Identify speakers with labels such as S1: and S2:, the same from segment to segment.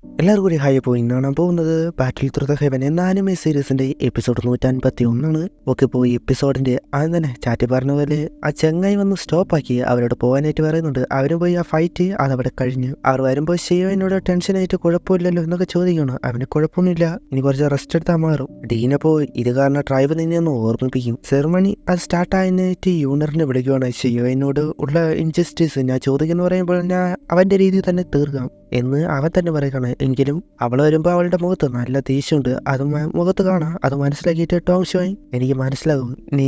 S1: എല്ലാവർക്കും കൂടി ഹായ് പോയി കാണാൻ പോകുന്നത് ബാറ്റിൽ ത്രൂ ദ ഹെവൻ എന്ന ആനിമേ സീരീസിന്റെ എപ്പിസോഡ് 151. ഓക്കെ, പോയി എപ്പിസോഡിന്റെ ആദ്യം തന്നെ ചാറ്റി പറഞ്ഞ പോലെ ആ ചെങ്ങായി വന്ന് സ്റ്റോപ്പാക്കി അവരോട് പോകാനായിട്ട് പറയുന്നുണ്ട്. അവരും പോയി ആ ഫൈറ്റ് അതവിടെ കഴിഞ്ഞു. അവർ വരുമ്പോൾ ഷിയോനോട് ടെൻഷനായിട്ട് കുഴപ്പമില്ലല്ലോ എന്നൊക്കെ ചോദിക്കണം. അവന് കുഴപ്പമൊന്നുമില്ല, ഇനി കുറച്ച് റെസ്റ്റ് എടുത്താൽ മാറും. ഡീനപ്പോ ഇത് കാരണം ട്രൈബ് നിന്നെ ഒന്ന് ഓർമ്മിപ്പിക്കും. സെറമണി അത് സ്റ്റാർട്ട് ആയിട്ട് യൂണറിനെ വിളിക്കുവാണ്. ഷിയോനോട് ഉള്ള ഇൻജസ്റ്റിസ് ഞാൻ ചോദിക്കുന്നു പറയുമ്പോൾ ഞാൻ അവന്റെ രീതിയിൽ തന്നെ തീർക്കാം എന്ന് അവൻ തന്നെ പറയുകയാണ്. എങ്കിലും അവൾ വരുമ്പോൾ അവളുടെ മുഖത്ത് നല്ല ദേഷ്യമുണ്ട്. അത് മുഖത്ത് കാണാം. അത് മനസ്സിലാക്കിയിട്ട് ടോങ് ഷോയ് എനിക്ക് മനസ്സിലാകും, നീ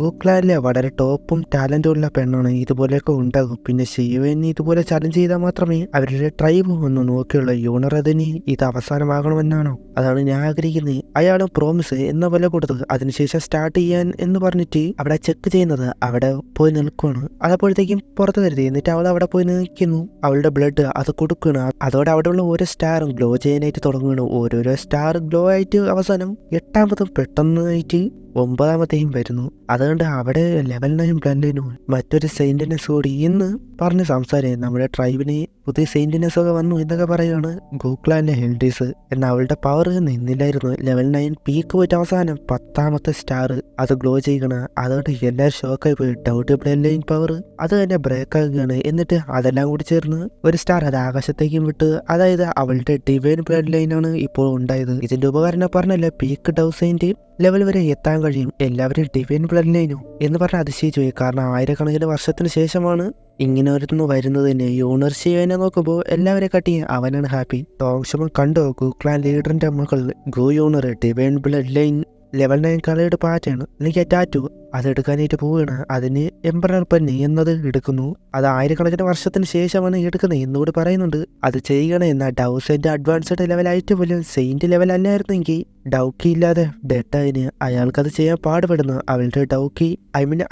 S1: ഗൂക്ലാനിലെ വളരെ ടോപ്പും ടാലന്റും ഉള്ള പെണ്ണാണ്, ഇതുപോലെയൊക്കെ ഉണ്ടാകും. പിന്നെ ഷിയോനെ ഇതുപോലെ ചലഞ്ച് ചെയ്താൽ മാത്രമേ അവരുടെ ട്രൈബ് ഒന്ന് നോക്കിയുള്ളൂ. യൂണർ അതിന് ഇത് അവസാനമാകണമെന്നാണോ? അതാണ് ഞാൻ ആഗ്രഹിക്കുന്നത്. അയാളും പ്രോമിസ് എന്ന പോലെ കൊടുത്തത്. അതിനുശേഷം സ്റ്റാർട്ട് ചെയ്യാൻ എന്ന് പറഞ്ഞിട്ട് അവിടെ ചെക്ക് ചെയ്യുന്നത് അവിടെ പോയി നിൽക്കുകയാണ്. അതപ്പോഴത്തേക്കും പുറത്ത് കരുതി. എന്നിട്ട് അവൾ അവിടെ പോയി നിൽക്കുന്നു. അവളുടെ ബ്ലഡ് അത് കൊടുക്കുകയാണ്. അതോടെ അവിടെയുള്ള ഓരോ സ്റ്റാറും ഗ്ലോ ചെയ്യാനായിട്ട് തുടങ്ങുകയാണ്. ഓരോരോ സ്റ്റാർ ഗ്ലോ ആയിട്ട് അവസാനം 8ാമതും പെട്ടെന്നായിട്ട് 9ാമത്തെയും വരുന്നു. അതുകൊണ്ട് അവിടെ ലെവൽ 9 ബ്ലഡിനും മറ്റൊരു സെയിന്റിനെസ് കൂടി എന്ന് പറഞ്ഞ് സംസാരിക്കും. നമ്മുടെ ട്രൈബിന് പുതിയ സെയിന്റിനെസ് ഒക്കെ വന്നു എന്നൊക്കെ പറയുകയാണ് ഗൂക്ലാന്റെ ഹെൽഡീസ്. എന്നാൽ അവളുടെ പവർ നിന്നില്ലായിരുന്നു. ലെവൽ 9 പീക്ക് പോയിട്ട് അവസാനം 10ാമത്തെ സ്റ്റാർ അത് ഗ്ലോ ചെയ്യണം. അതുകൊണ്ട് എല്ലാവരും ഷോക്കായി പോയി. ഡൗട്ട് ബ്ലഡ് ലൈൻ പവർ അത് തന്നെ ബ്രേക്ക് ആകുകയാണ്. എന്നിട്ട് അതെല്ലാം കൂടി ചേർന്ന് ഒരു സ്റ്റാർ അത് ആകാശത്തേക്കും വിട്ട്, അതായത് അവളുടെ ഡിവൈൻ ബ്ലഡ് ലൈനാണ് ഇപ്പോൾ ഉണ്ടായത്. ഇതിന്റെ ഉപകാരം പറഞ്ഞല്ലേ പീക്ക് ഡൗസൈൻ്റെ ലെവൽ വരെ എത്താൻ കഴിയും എല്ലാവരും ഡിവൈൻ ബ്ലഡ് ലൈനോ എന്ന് പറഞ്ഞാൽ അതിശയിച്ചു പോയി. കാരണം ആയിരക്കണക്കിന് വർഷത്തിന് ശേഷമാണ് ഇങ്ങനെ ഒരുന്ന് വരുന്നത് തന്നെ. യൂണർ ഷിയോനെ നോക്കുമ്പോൾ എല്ലാവരെ കാട്ടി അവനാണ് ഹാപ്പി. ടോങ്ഷമൻ കണ്ടോ ഗൂക്ലാൻ ലീഡറിന്റെ മകൾ ഗോ യൂണർ ഡിവൈൻ ബ്ലഡ് ലൈൻ ലെവൽ 9 കളയുടെ പാറ്റാണ്. എനിക്ക് ആ ടാറ്റു അതെടുക്കാനായിട്ട് പോവുകയാണ്. അതിന് എംപറർ പെന്ന് എന്നത് എടുക്കുന്നു. അത് ആയിരക്കണക്കിന് വർഷത്തിന് ശേഷമാണ് എടുക്കുന്നത് എന്നുകൂടി പറയുന്നുണ്ട്. അത് ചെയ്യണം. എന്നാൽ ഡൗസൈൻ്റെ അഡ്വാൻസ്ഡ് ലെവലായിട്ട് പോലും സെയിന്റ് ലെവൽ അല്ലായിരുന്നെങ്കിൽ ഡൗക്കി ഇല്ലാതെ ഡെട്ടായിന് അയാൾക്കത് ചെയ്യാൻ പാടുപെടുന്നു. അവളുടെ ഡൗക്കി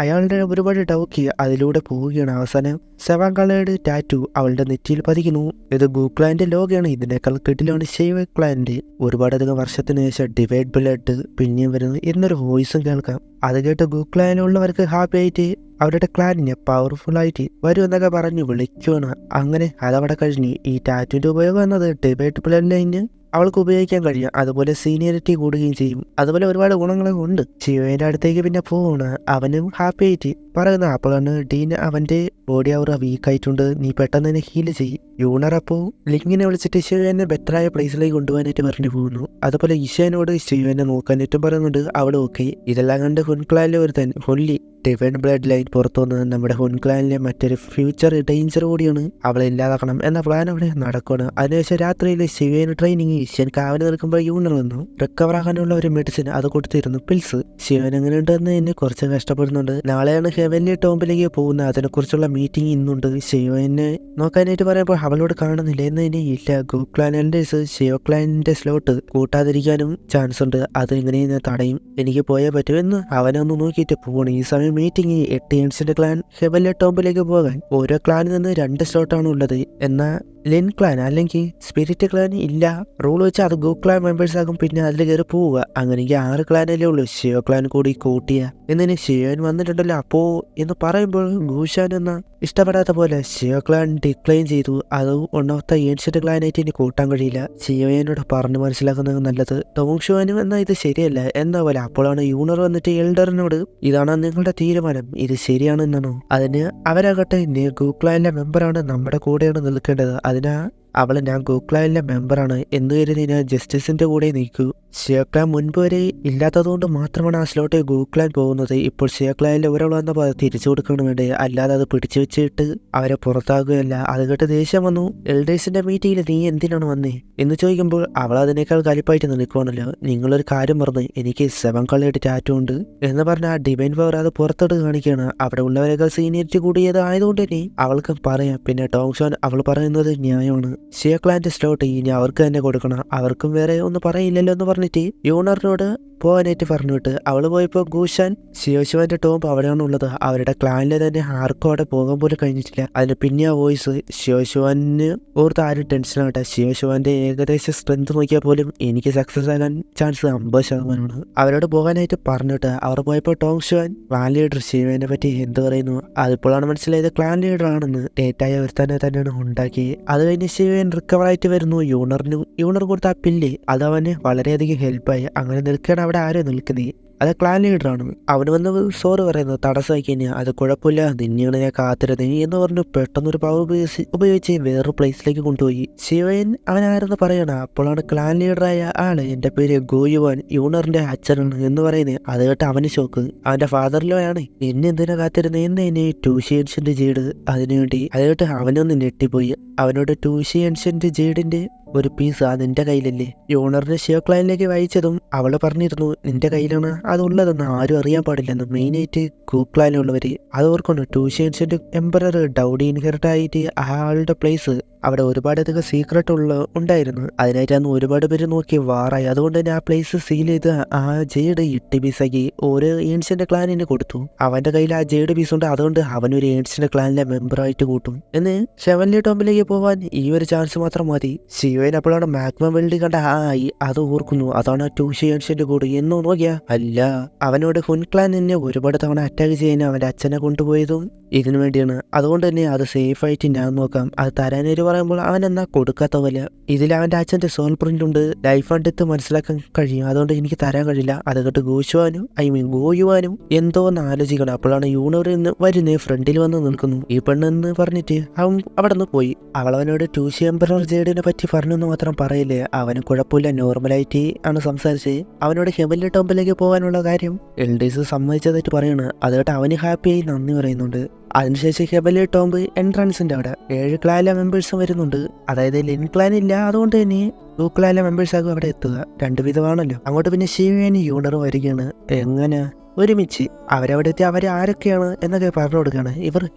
S1: അയാളുടെ ഒരുപാട് ഡൗക്കി അതിലൂടെ പോവുകയാണ്. അവസാനം 7 കളേഡ് ടാറ്റു അവളുടെ നെറ്റിയിൽ പതിക്കുന്നു. ഇത് ഗൂക്ലാന്റെ ലോഗയാണ്. ഇതിനേക്കാൾ കെട്ടിലാണ് ഷെയ്വ് ക്ലാൻ്റെ. ഒരുപാടധികം വർഷത്തിന് ശേഷം ഡിവൈഡ് ബ്ലഡ് പിന്നെയും വരുന്നു എന്നൊരു വോയിസും കേൾക്കാം. അത് കേട്ട് ഗൂക്ലാനുള്ളവർക്ക് ഹാപ്പി ആയിട്ട് അവരുടെ ക്ലാനിനെ പവർഫുൾ ആയിട്ട് വരും എന്നൊക്കെ പറഞ്ഞു വിളിക്കുകയാണ്. അങ്ങനെ അതവിടെ കഴിഞ്ഞ് ഈ ടാറ്റുവിന്റെ ഉപയോഗം എന്നത് ഡിവൈഡ് ബ്ലഡ് ലൈന് അവൾക്ക് ഉപയോഗിക്കാൻ കഴിയും. അതുപോലെ സീനിയറിറ്റി കൂടുകയും ചെയ്യും. അതുപോലെ ഒരുപാട് ഗുണങ്ങളൊക്കെ ഉണ്ട്. ഷിയോയുടെ അടുത്തേക്ക് പിന്നെ പോവാണ്. അവനും ഹാപ്പി ആയിട്ട് പറയുന്നത്. അപ്പോഴാണ് ഡീൻ അവന്റെ ബോഡി അവർ വീക്ക് ആയിട്ടുണ്ട്, നീ പെട്ടെന്ന് തന്നെ ഹീൽ ചെയ്യും. യൂണർ അപ്പോൾ ലിങ്ങിനെ വിളിച്ചിട്ട് ഷിയോനെ ബെറ്ററായ പ്ലേസിലേക്ക് കൊണ്ടുപോകാനായിട്ട് പറഞ്ഞു പോകുന്നു. അതുപോലെ ഇഷേനോട് ഷിയോനെ നോക്കാനായിട്ടും പറയുന്നുണ്ട്. അവിടെ ഓക്കെ. ഇതെല്ലാം കണ്ട് ഹുൻക്ലാനിലെ ഒരുത്തൻ ഹൊല്ലി ഡിവൈൻ ബ്ലഡ് ലൈൻ പുറത്തു വന്നത് നമ്മുടെ ഹുൻക്ലാനിലെ മറ്റൊരു ഫ്യൂച്ചർ ഡേഞ്ചർ കൂടിയാണ്, അവളെ ഇല്ലാതാക്കണം എന്ന പ്ലാൻ അവിടെ നടക്കുകയാണ്. അതിനുശേഷം രാത്രിയിൽ ഷിയോന് ട്രെയിനിങ് ഇഷ്യൻ കാവല് നിൽക്കുമ്പോൾ യൂണർ വന്നു. റിക്കവർ ആകാനുള്ള ഒരു മെഡിസിൻ അത് കൊടുത്തിരുന്നു, പിൽസ്. ഷിയോൻ എങ്ങനെയുണ്ടെന്ന് എന്നെ കുറച്ച് കഷ്ടപ്പെടുന്നുണ്ട്. നാളെയാണ് ഹെവൻലി ടോംബിലേക്ക് പോകുന്നത്. അതിനെക്കുറിച്ചുള്ള മീറ്റിംഗ് ഇന്നുണ്ട്. ഷിയോനെ നോക്കാനായിട്ട് പറയുമ്പോൾ അവളോട് കാണുന്നില്ല എന്ന് ഇനി ഇല്ല. ഗൂക്ലാൻ എൽഡേഴ്സ് ഷിയോ ക്ലാനിന്റെ സ്ലോട്ട് കൂട്ടാതിരിക്കാനും ചാൻസ് ഉണ്ട്. അത് എങ്ങനെയെന്ന് തടയും. എനിക്ക് പോയേ പറ്റും എന്ന് അവനൊന്ന് നോക്കിയിട്ട് പോകണം. ഈ സമയം മീറ്റിംഗ് 8 ഏൻഷ്യന്റ് ക്ലാൻ ഹെവൻലി ടോംബിലേക്ക് പോകാൻ ഓരോ ക്ലാനിൽ നിന്ന് 2 സ്ലോട്ടാണ് ഉള്ളത്. എന്നാൽ ലിൻ ക്ലാൻ അല്ലെങ്കിൽ സ്പിരിറ്റ് ക്ലാൻ ഇല്ല. റൂൾ വെച്ച് അത് ഗൂക്ലാൻ മെമ്പേഴ്സ് ആകും. പിന്നെ അതിൽ കയറി പോവുക. അങ്ങനെയെങ്കിൽ 6 ക്ലാനല്ലേ ഉള്ളൂ. ഷിയോ ക്ലാൻ കൂടി കൂട്ടിയ എന്നിന് ഷിയോൻ വന്നിട്ടുണ്ടല്ലോ അപ്പോ എന്ന് പറയുമ്പോൾ ഗൂഷാൻ എന്ന ഇഷ്ടപ്പെടാത്ത പോലെ ഷിയോ ക്ലാൻ ഡിക്ലൈൻ ചെയ്തു. അത് ഒന്നാമത്തെ ഏൻഷ്യന്റ് ക്ലാനായിട്ട് ഇനി കൂട്ടാൻ കഴിയില്ല. ഷിയോനോട് പറഞ്ഞു മനസ്സിലാക്കുന്നത് നല്ലത്. ടോങ്ഷുവാനും എന്നാൽ ഇത് ശരിയല്ല എന്നാ പോലെ. അപ്പോഴാണ് യൂണർ വന്നിട്ട് എൽഡറിനോട് ഇതാണ് നിങ്ങളുടെ തീരുമാനം, ഇത് ശരിയാണെന്നാണോ? അതിന് അവരാകട്ടെ നീ ഗൂക്ലാനിലെ മെമ്പറാണ്, നമ്മുടെ കൂടെയാണ് നിൽക്കേണ്ടത്. അതിനാ അവൾ ഞാൻ ഗൂക്ലാനിലെ മെമ്പറാണ് എന്ന് കരുതി ഞാൻ ജസ്റ്റിസിന്റെ കൂടെ നിൽക്കൂ. ഷിയോക്ലാൻ മുൻപ് വരെ ഇല്ലാത്തതുകൊണ്ട് മാത്രമാണ് ആ സ്ലോട്ട് ഗൂക്ലാൻ പോകുന്നത്. ഇപ്പോൾ ഷിയോക്ലാനിലെ ഒരാൾ വന്നപ്പോൾ അത് തിരിച്ചു കൊടുക്കണം വേണ്ടേ, അല്ലാതെ അത് പിടിച്ചു വെച്ചിട്ട് അവരെ പുറത്താകുകയല്ല. അത് കേട്ട് ദേഷ്യം വന്നു. എൽഡേഴ്സിന്റെ മീറ്റിംഗിൽ നീ എന്തിനാണ് വന്നേ എന്ന് ചോദിക്കുമ്പോൾ അവൾ അതിനേക്കാൾ കലിപ്പായിട്ട് നിൽക്കുവാണല്ലോ. നിങ്ങളൊരു കാര്യം പറഞ്ഞു, എനിക്ക് 7 കളേഡ് ടാറ്റു ഉണ്ട് എന്ന് പറഞ്ഞ ആ ഡിവൈൻ പവർ അത് പുറത്തോട്ട് കാണിക്കുകയാണ്. അവിടെ ഉള്ളവരേക്കാൾ സീനിയറിറ്റി കൂടിയത് ആയതുകൊണ്ട് തന്നെ അവൾക്ക് പറയാം. പിന്നെ ടോങ്ഷോൻ അവൾ പറയുന്നത് ന്യായമാണ്. ഷിയോ ക്ലാന്റെ സ്ലോട്ട് ഇനി അവർക്ക് തന്നെ കൊടുക്കണം, അവർക്കും വേറെ ഒന്നും പറയില്ലല്ലോ എന്ന് പറഞ്ഞിട്ട് യൂണറിനോട് പോകാനായിട്ട് പറഞ്ഞിട്ട് അവൾ പോയപ്പോൾ ഗൂഷാൻ ശിവശിവന്റെ ടോംബ് അവിടെയാണ് ഉള്ളത്. അവരുടെ ക്ലാനിലെ തന്നെ ആർക്കും അവിടെ പോകാൻ പോലും കഴിഞ്ഞിട്ടില്ല. അതിന് പിന്നെ ആ വോയിസ് ശിവശിവന് ഓർത്ത് ആരും ടെൻഷനാകട്ടെ, ശിവശിവന്റെ ഏകദേശ സ്ട്രെങ്ത് നോക്കിയാൽ പോലും എനിക്ക് സക്സസ് ആകാൻ ചാൻസ് 50%. അവരോട് പോകാനായിട്ട് പറഞ്ഞിട്ട് അവർ പോയപ്പോൾ ടോങ് ഷുവാൻ ക്ലാൻ ലീഡർ ശിവനെ പറ്റി എന്ത് പറയുന്നു, അതിപ്പോഴാണ് മനസ്സിലായത് ക്ലാൻ ലീഡർ ആണെന്ന്. ഡേറ്റായ ഒരു തന്നെയാണ് ഉണ്ടാക്കി. അത് കഴിഞ്ഞ് ശിവൻ റിക്കവർ ആയിട്ട് വരുന്നു. യൂണർ കൊടുത്ത ആ പില്ല് അത് അവന് വളരെയധികം ഹെൽപ്പായി. അങ്ങനെ നിൽക്കുകയാണ് അവിടെ ആരും നിൽക്കുന്നത്, അത് ക്ലാൻ ലീഡറാണ്. അവന് വന്ന് സോറി പറയുന്നത് തടസ്സമായി കഴിഞ്ഞാൽ അത് കുഴപ്പമില്ല, നിന്നെയാണ് ഞാൻ കാത്തിരുന്നത് എന്ന് പറഞ്ഞു പെട്ടെന്നൊരു പവർ ഉപയോഗിച്ച് വേറൊരു പ്ലേസിലേക്ക് കൊണ്ടുപോയി. ശിവൻ അവനായിരുന്നു പറയണ. അപ്പോഴാണ് ക്ലാൻ ലീഡറായ ആള് എൻ്റെ പേര് ഗോയുവാൻ, യൂണറിന്റെ അച്ഛനാണ് എന്ന് പറയുന്നത്. അത് കേട്ട് അവന് ഷോക്ക്. അവന്റെ ഫാദറിലോ ആണ് എന്നെ എന്തിനാ കാത്തിരുന്നത് എന്ന് എന്നെ ടൂഷിയൻഷ്യന്റ് ജെയ്ഡ് അതിനുവേണ്ടി. അത് കേട്ട് അവനൊന്ന് ഞെട്ടിപ്പോയി. അവനോട് ടൂഷിയൻഷ്യന്റ് ജെയ്ഡിന്റെ ഒരു പീസ് അതിന്റെ കയ്യിലല്ലേ. യൂണറിന്റെ ഷിയോ ക്ലൈനിലേക്ക് വായിച്ചതും അവള് പറഞ്ഞിരുന്നു നിന്റെ കയ്യിലാണ് അതുള്ളതെന്ന് ആരും അറിയാൻ പാടില്ലെന്ന്. മെയിനായിട്ട് കൂക്ലാനുള്ളവര് അത് ഓർക്കുന്നു. ടൂഷിയൻഷ്യന്റ് എംപറർ ഡൗഡി ഇൻഹെറിറ്റ് ആയിട്ട് ആളുടെ പ്ലേസ് അവിടെ ഒരുപാടധികം സീക്രട്ട് ഉണ്ടായിരുന്നു. അതിനായിട്ടാണ് ഒരുപാട് പേര് നോക്കി വാറായി. അതുകൊണ്ട് തന്നെ ആ പ്ലേസ് സീൽ ചെയ്ത് ആ ജെയ്ഡ് 8 പീസാക്കി ഒരു ഏൻഷ്യന്റ് ക്ലാനിന് കൊടുത്തു. അവന്റെ കയ്യിൽ ആ ജെയ്ഡ് പീസ് ഉണ്ട്, അതുകൊണ്ട് അവനൊരു ഏൻഷ്യന്റ് ക്ലാനിലെ മെമ്പറായിട്ട് കൂട്ടും. എന്ന് ഷെവൻലി ടോംബിലേക്ക് പോവാൻ ഈ ഒരു ചാൻസ് മാത്രം മതി. ശിവൻ അപ്പോഴാണ് മാഗ്മ വെൽഡ് കണ്ട ആയി അത് ഓർക്കുന്നു. അതാണ് ടൂഷി ഏൻഷ്യന്റ് കൂട് എന്ന് നോക്കിയാ അല്ല, അവനോട് ഹുൻ ക്ലാൻ എന്നെ ഒരുപാട് തവണ അറ്റാക്ക് ചെയ്യാൻ അവന്റെ അച്ഛനെ കൊണ്ടുപോയതും ഇതിനു വേണ്ടിയാണ്. അതുകൊണ്ട് തന്നെ അത് സേഫ് ആയിട്ട് ഞാൻ നോക്കാം. അത് തരാനൊരു പറയുമ്പോൾ അവൻ എന്നാ കൊടുക്കാത്ത പോലെ. ഇതിൽ അവന്റെ അച്ഛന്റെ സോൾ പ്രിന്റ് ഉണ്ട്, ലൈഫ് ആൻഡ് ഡെത്ത് മനസ്സിലാക്കാൻ കഴിയും, അതുകൊണ്ട് എനിക്ക് തരാൻ കഴിയില്ല. അത് കേട്ട് ഗോയുവാനും എന്തോ ഒന്ന് ആലോചിക്കണം. അപ്പോഴാണ് യൂണറിൽ നിന്ന് വരുന്നേ ഫ്രണ്ടിൽ വന്ന് നിൽക്കുന്നു. ഈ പെണ്ണെന്ന് പറഞ്ഞിട്ട് അവൻ അവിടെ നിന്ന് പോയി. അവളവനോട് ടൂഷി എംപറർ ജെയ്ഡിനെ പറ്റി പറഞ്ഞെന്ന് മാത്രം പറയില്ലേ, അവന് കുഴപ്പമില്ല, നോർമലായിട്ട് ആണ് സംസാരിച്ച്. അവനോട് ഹെവൻലി ടോംബിലേക്ക് പോകാനുള്ള കാര്യം എൽഡേഴ്സ് സമ്മതിച്ചതായിട്ട് പറയാണ്. അത് കേട്ട് അവന് ഹാപ്പിയായി നന്ദി പറയുന്നുണ്ട്. അതിനുശേഷം ഹെവൻലി ടോംബ് എൻട്രൻസിന്റെ അവിടെ 7 ക്ലാനിലെ മെമ്പേഴ്സും വരുന്നുണ്ട്. അതായത് ലിൻ ക്ലാൻ ഇല്ല, അതുകൊണ്ട് തന്നെ 2 ക്ലാനിലെ മെമ്പേഴ്സാകും അവിടെ എത്തുക. 2 വിധമാണല്ലോ. അങ്ങോട്ട് പിന്നെ ശിവനും യൂണറും വരികയാണ്. എങ്ങനെ ഒരുമിച്ച് അവരവിടെ എത്തി അവരെ ആരൊക്കെയാണ് എന്നൊക്കെ പറഞ്ഞു കൊടുക്കുകയാണ്.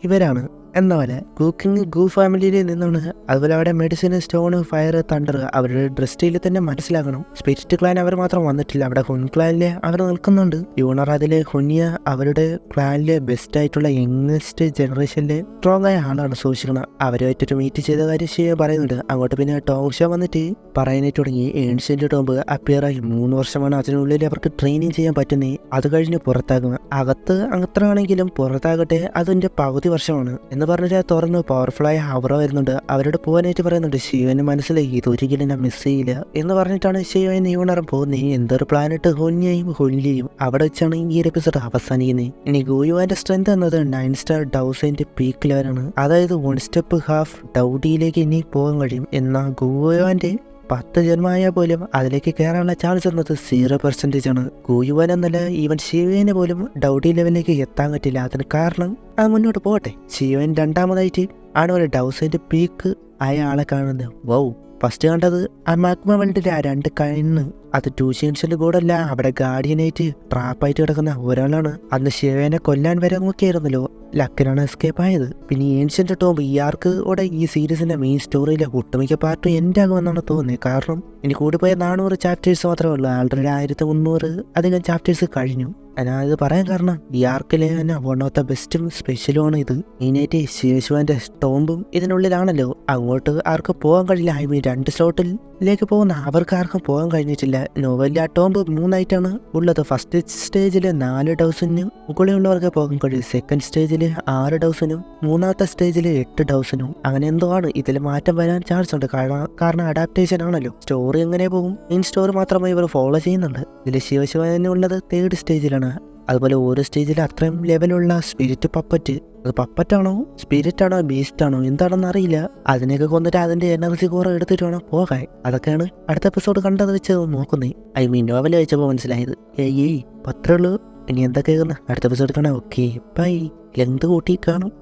S1: ഇവരാണ് എന്ന പോലെ കുക്കിംഗ് ഗൂ ഫാമിലിയിൽ നിന്നാണ്. അതുപോലെ അവിടെ മെഡിസിൻ, സ്റ്റോണ്, ഫയർ, തണ്ടർ അവരുടെ ഡ്രസ്റ്റിൽ തന്നെ മനസ്സിലാക്കണം. സ്പിരിറ്റ് ക്ലാൻ അവർ മാത്രം വന്നിട്ടില്ല, അവിടെ ഹുൻ ക്ലാനിലെ അവർ നിൽക്കുന്നുണ്ട്. യൂണർ അതിലെ ഹുനിയ അവരുടെ ക്ലാനിലെ ബെസ്റ്റ് ആയിട്ടുള്ള യങ്ങസ്റ്റ് ജനറേഷനിലെ സ്ട്രോങ് ആയ ആളാണ്, സൂക്ഷിക്കണം. അവരുമായിട്ടൊരു മീറ്റ് ചെയ്ത കാര്യം ചെയ്യാൻ പറയുന്നുണ്ട്. അങ്ങോട്ട് പിന്നെ ടോങ് ഷോ വന്നിട്ട് പറയാനായിട്ട് തുടങ്ങി. ഏൻഷ്യന്റ് ടോംബ് അപ്പിയറായി 3 വർഷമാണ് അതിനുള്ളിൽ അവർക്ക് ട്രെയിനിങ് ചെയ്യാൻ പറ്റുന്നേ. അത് കഴിഞ്ഞ് പുറത്താകുക. അകത്ത് അത്രയാണെങ്കിലും പുറത്താകട്ടെ അതിന്റെ പകുതി വർഷമാണ് എന്ന് പറഞ്ഞിട്ട് തുറന്ന് പവർഫുള്ളായ ഹവറ വരുന്നുണ്ട്. അവരോട് പോകാനായിട്ട് പറയുന്നുണ്ട്. ശിവന് മനസ്സിലായി ഇതൊരിക്കലും ഞാൻ മിസ് ചെയ്യില്ല എന്ന് പറഞ്ഞിട്ടാണ് ശിവൻ യൂണറും പോകുന്നത്. എന്തൊരു പ്ലാനറ്റ് ഹൊല്ലിയും അവിടെ വെച്ചാണ് ഈ ഒരു എപ്പിസോഡ് അവസാനിക്കുന്നത്. ഇനി ഗോയുവാന്റെ സ്ട്രെങ്ത് എന്നത് 9 സ്റ്റാർ ഡൗസിന്റെ പീക്ക് ലെവലാണ്. അതായത് 1 സ്റ്റെപ്പ് ഹാഫ് ഡൗഡിയിലേക്ക് ഇനി പോകാൻ കഴിയും. എന്നാൽ ഗോയുവാന്റെ 10 ജന്മമായാൽ പോലും അതിലേക്ക് കയറാനുള്ള ചാൻസ് എന്നത് 0% ആണ്. ഗോയുവാൻ എന്നല്ല, ഈവൻ ശിവനെ പോലും ഡൗഡി ലെവലിലേക്ക് എത്താൻ പറ്റില്ല. അതിന് കാരണം അത് മുന്നോട്ട് പോകട്ടെ. ശിവൻ 2ാമതായിട്ട് ആണ് ഒരു ഡൗസൈൻ്റെ പീക്ക് ആയ ആളെ കാണുന്നത്. വൗ, ഫസ്റ്റ് കണ്ടത് ആ മാഗ്മ വേൾഡിലെ ആ 2 കണ്ണ്, അത് ടൂഷിയൻസിന്റെ കൂടല്ല, അവിടെ ഗാർഡിയനായിട്ട് ട്രാപ്പായിട്ട് കിടക്കുന്ന ഒരാളാണ്. അന്ന് ശിവനെ കൊല്ലാൻ വരെ നോക്കിയായിരുന്നല്ലോ, ലക്കിനാണ് എസ്കേപ്പ് ആയത്. പിന്നെ ഏൻഷ്യന്റ് ടോംബ് ഈ ആർക്ക് ഓടെ ഈ സീരീസിന്റെ മെയിൻ സ്റ്റോറിയിലെ ഒട്ടുമിക്ക പാർട്ടും എൻ്റെ ആകുമെന്നാണ് തോന്നുന്നത്. കാരണം ഇനി കൂടിപ്പോയ 400 ചാപ്റ്റേഴ്സ് മാത്രമേ ഉള്ളൂ. ആൾറെഡി 1300 അധികം ചാപ്റ്റേഴ്സ് കഴിഞ്ഞു. ഞാനിത് പറയാൻ കാരണം ഈ ആർക്കിലെ തന്നെ വൺ ഓഫ് ദ ബെസ്റ്റും സ്പെഷ്യലുമാണ് ഇത്. മെയിനായിട്ട് ശിവശിവന്റെ ടോംബും ഇതിനുള്ളിലാണല്ലോ. അങ്ങോട്ട് ആർക്കും പോകാൻ കഴിയില്ല. 2 സ്ലോട്ടിലേക്ക് പോകുന്ന അവർക്ക് ആർക്കും പോകാൻ കഴിഞ്ഞിട്ടില്ല. നോവലിൽ ആ ടോംബ് 3 ആയിട്ടാണ് ഉള്ളത്. ഫസ്റ്റ് സ്റ്റേജിൽ 4 ഡൗസിനും മുകളിലുള്ളവർക്ക് പോകാൻ കഴിയും. സെക്കൻഡ് സ്റ്റേജിൽ 6 ഡൗസിനും 3ാമത്തെ സ്റ്റേജിൽ 8 ഡൗസിനും അങ്ങനെ എന്തോ ആണ്. ഇതിൽ മാറ്റം വരാൻ ചാൻസ് ഉണ്ട്. കാരണം അഡാപ്റ്റേഷൻ ആണല്ലോ. സ്റ്റോറി എങ്ങനെ പോകും, മെയിൻ സ്റ്റോറി മാത്രമേ ഇവർ ഫോളോ ചെയ്യുന്നുണ്ട്. ഇതിൽ ശിവശിവനുള്ളത് 3rd സ്റ്റേജിലാണ്. അതുപോലെ ഓരോ സ്റ്റേജിൽ അത്രയും ലെവലുള്ള സ്പിരിറ്റ് പപ്പറ്റ്, അത് പപ്പറ്റാണോ സ്പിരിറ്റാണോ ബീസ്റ്റാണോ എന്താണെന്ന് അറിയില്ല. അതിനെയൊക്കെ കൊന്നിട്ട് അതിന്റെ എനർജി കോറ എടുത്തിട്ട് വേണം പോകാൻ. അതൊക്കെയാണ് അടുത്ത എപ്പിസോഡ് കണ്ടത് വെച്ച് നോക്കുന്നത്. നോവൽ വായിച്ചപ്പോൾ മനസ്സിലായത്. അത്രേ ഉള്ളൂ. ഇനി എന്തൊക്കെ അടുത്ത എപ്പിസോഡ് കാണാം. Okay bye. ലെങ്ത് കൂട്ടി കാണും.